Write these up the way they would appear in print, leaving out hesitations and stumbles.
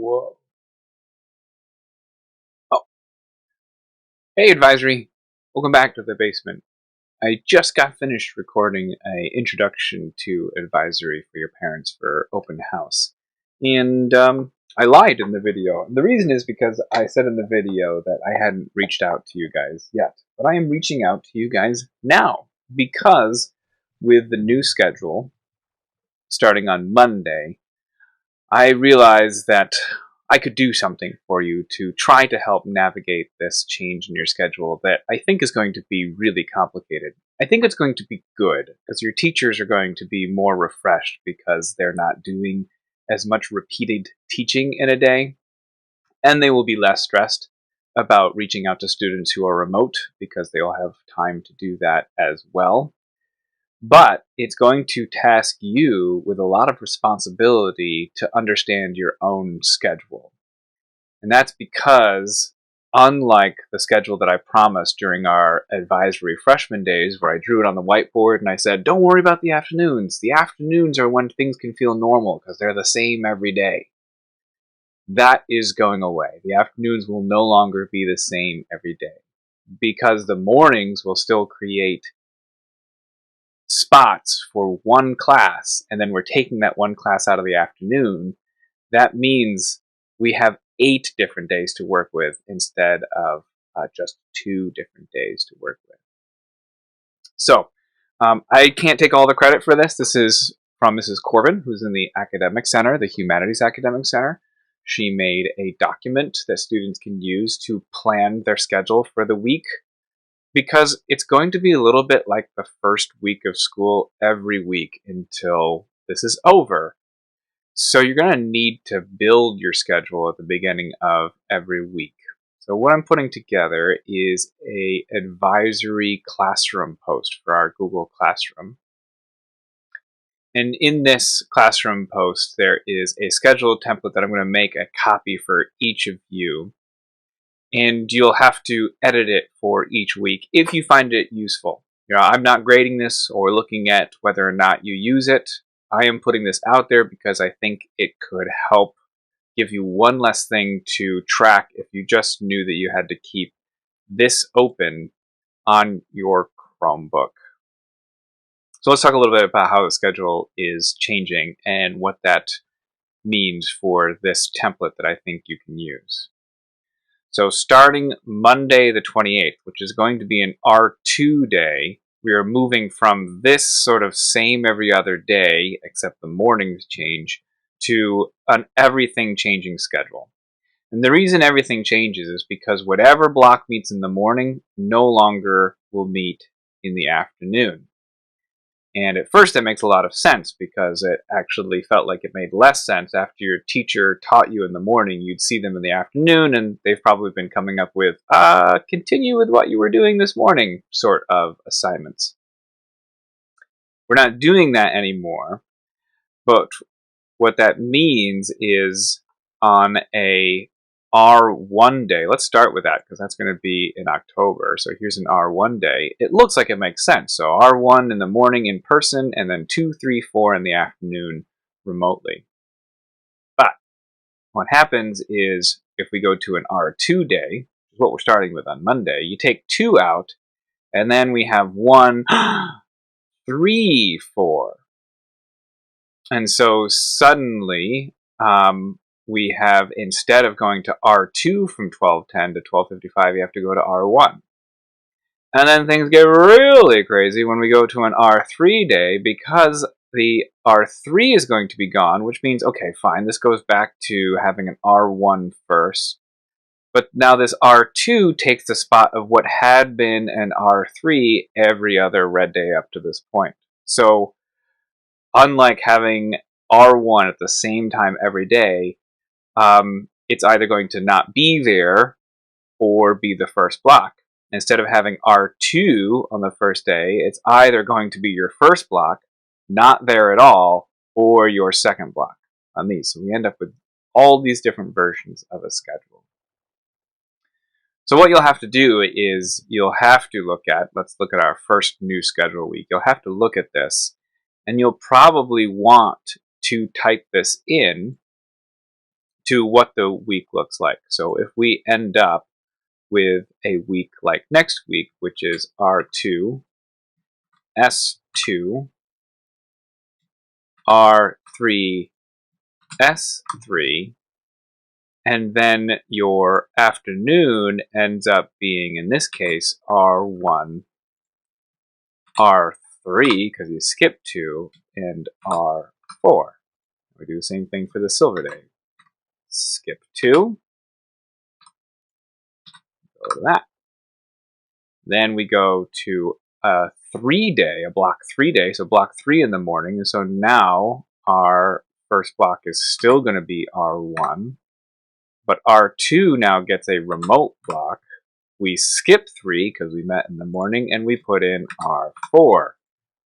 Whoa. Oh, hey advisory. Welcome back to the basement. I just got finished recording a introduction to advisory for your parents for open house. And I lied in the video. The reason is because I said in the video that I hadn't reached out to you guys yet. But I am reaching out to you guys now because with the new schedule starting on Monday, I realized that I could do something for you to try to help navigate this change in your schedule that I think is going to be really complicated. I think it's going to be good because your teachers are going to be more refreshed because they're not doing as much repeated teaching in a day, and they will be less stressed about reaching out to students who are remote because they'll have time to do that as well. But it's going to task you with a lot of responsibility to understand your own schedule. And that's because, unlike the schedule that I promised during our advisory freshman days, where I drew it on the whiteboard and I said, don't worry about the afternoons. The afternoons are when things can feel normal because they're the same every day. That is going away. The afternoons will no longer be the same every day because the mornings will still create spots for one class, and then we're taking that one class out of the afternoon. That means we have 8 different days to work with instead of just 2 different days to work with. So I can't take all the credit for this. This is from Mrs. Corbin, who's in the Academic Center, the Humanities Academic Center. She made a document that students can use to plan their schedule for the week, because it's going to be a little bit like the first week of school every week until this is over. So you're going to need to build your schedule at the beginning of every week. So what I'm putting together is a advisory classroom post for our Google Classroom. And in this classroom post, there is a schedule template that I'm going to make a copy for each of you. And you'll have to edit it for each week if you find it useful. I'm not grading this or looking at whether or not you use it. I am putting this out there because I think it could help give you one less thing to track if you just knew that you had to keep this open on your Chromebook. So let's talk a little bit about how the schedule is changing and what that means for this template that I think you can use. So starting Monday the 28th, which is going to be an R2 day, we are moving from this sort of same every other day, except the mornings change, to an everything changing schedule. And the reason everything changes is because whatever block meets in the morning no longer will meet in the afternoon. And at first it makes a lot of sense because it actually felt like it made less sense after your teacher taught you in the morning. You'd see them in the afternoon and they've probably been coming up with, continue with what you were doing this morning sort of assignments. We're not doing that anymore, but what that means is on a R1 day, let's start with that because that's going to be in October. So here's an R1 day. It looks like it makes sense. So R1 in the morning in person, and then 2, 3, 4 in the afternoon remotely. But what happens is if we go to an R2 day, which is what we're starting with on Monday, you take 2 out, and then we have 1, 3, 4. And so suddenly, we have, instead of going to R2 from 12:10 to 12:55, you have to go to R1. And then things get really crazy when we go to an R3 day because the R3 is going to be gone, which means, okay, fine, this goes back to having an R1 first. But now this R2 takes the spot of what had been an R3 every other red day up to this point. So unlike having R1 at the same time every day, it's either going to not be there or be the first block. Instead of having R2 on the first day, it's either going to be your first block, not there at all, or your second block on these. So we end up with all these different versions of a schedule. So what you'll have to do is you'll have to look at, let's look at our first new schedule week. You'll have to look at this, and you'll probably want to type this in to what the week looks like. So if we end up with a week like next week, which is R2, S2, R3, S3, and then your afternoon ends up being, in this case, R1, R3, because you skip 2, and R4. We do the same thing for the silver day. Skip 2, go to that. Then we go to a 3-day, a block 3-day, so block 3 in the morning. And so now our first block is still going to be R1, but R2 now gets a remote block. We skip 3 because we met in the morning, and we put in R4.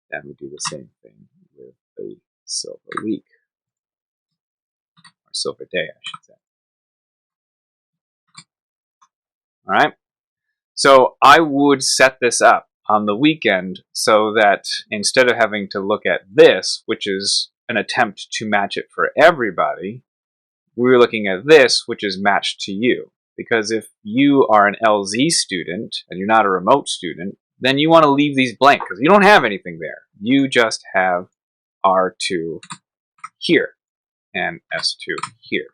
Then we do the same thing with the silver week, or silver day, I should say. All right. So I would set this up on the weekend so that instead of having to look at this, which is an attempt to match it for everybody, we're looking at this, which is matched to you. Because if you are an LZ student and you're not a remote student, then you want to leave these blank because you don't have anything there. You just have R2 here and S2 here.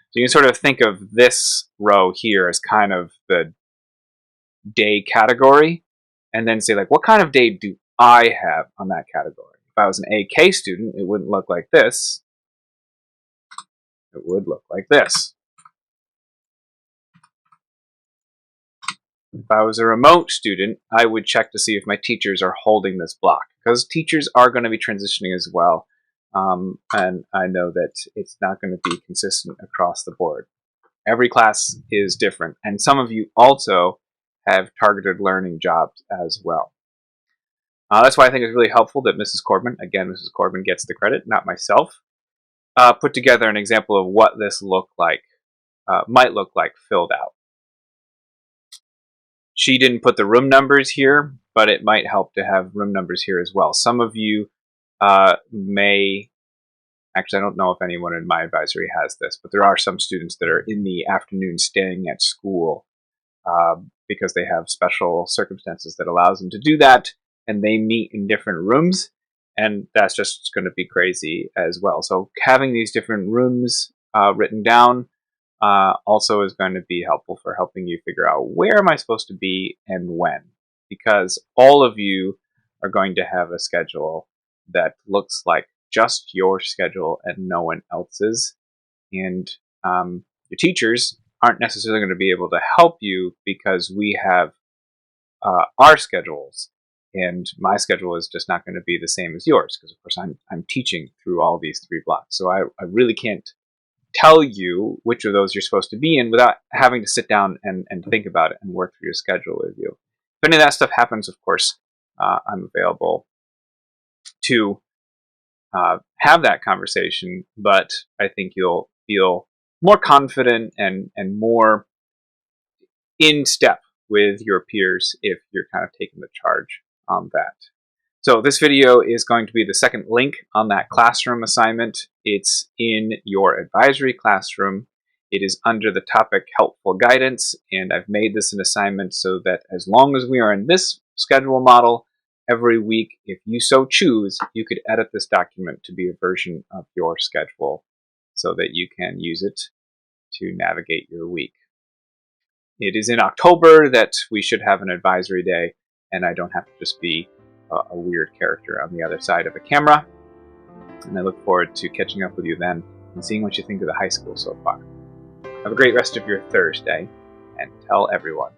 So you can sort of think of this row here as kind of the day category, and then say, like, what kind of day do I have on that category? If I was an AK student, it wouldn't look like this. It would look like this. If I was a remote student, I would check to see if my teachers are holding this block, because teachers are going to be transitioning as well, and I know that it's not going to be consistent across the board. Every class is different, and some of you also have targeted learning jobs as well. That's why I think it's really helpful that Mrs. Corbin, again, Mrs. Corbin gets the credit, not myself, put together an example of what this might look like filled out. She didn't put the room numbers here, but it might help to have room numbers here as well. Some of you may, actually I don't know if anyone in my advisory has this, but there are some students that are in the afternoon staying at school because they have special circumstances that allows them to do that, and they meet in different rooms, and that's just going to be crazy as well. So having these different rooms written down also is going to be helpful for helping you figure out where am I supposed to be and when, because all of you are going to have a schedule that looks like just your schedule and no one else's, and your teachers aren't necessarily going to be able to help you because we have our schedules, and my schedule is just not going to be the same as yours because, of course, I'm teaching through all these 3 blocks. So I really can't tell you which of those you're supposed to be in without having to sit down and think about it and work through your schedule with you. If any of that stuff happens, of course, I'm available to have that conversation, but I think you'll feel more confident and more in step with your peers if you're kind of taking the charge on that. So this video is going to be the second link on that classroom assignment. It's in your advisory classroom. It is under the topic Helpful Guidance, and I've made this an assignment so that as long as we are in this schedule model, every week, if you so choose, you could edit this document to be a version of your schedule so that you can use it to navigate your week. It is in October that we should have an advisory day, and I don't have to just be a weird character on the other side of a camera. And I look forward to catching up with you then and seeing what you think of the high school so far. Have a great rest of your Thursday, and tell everyone.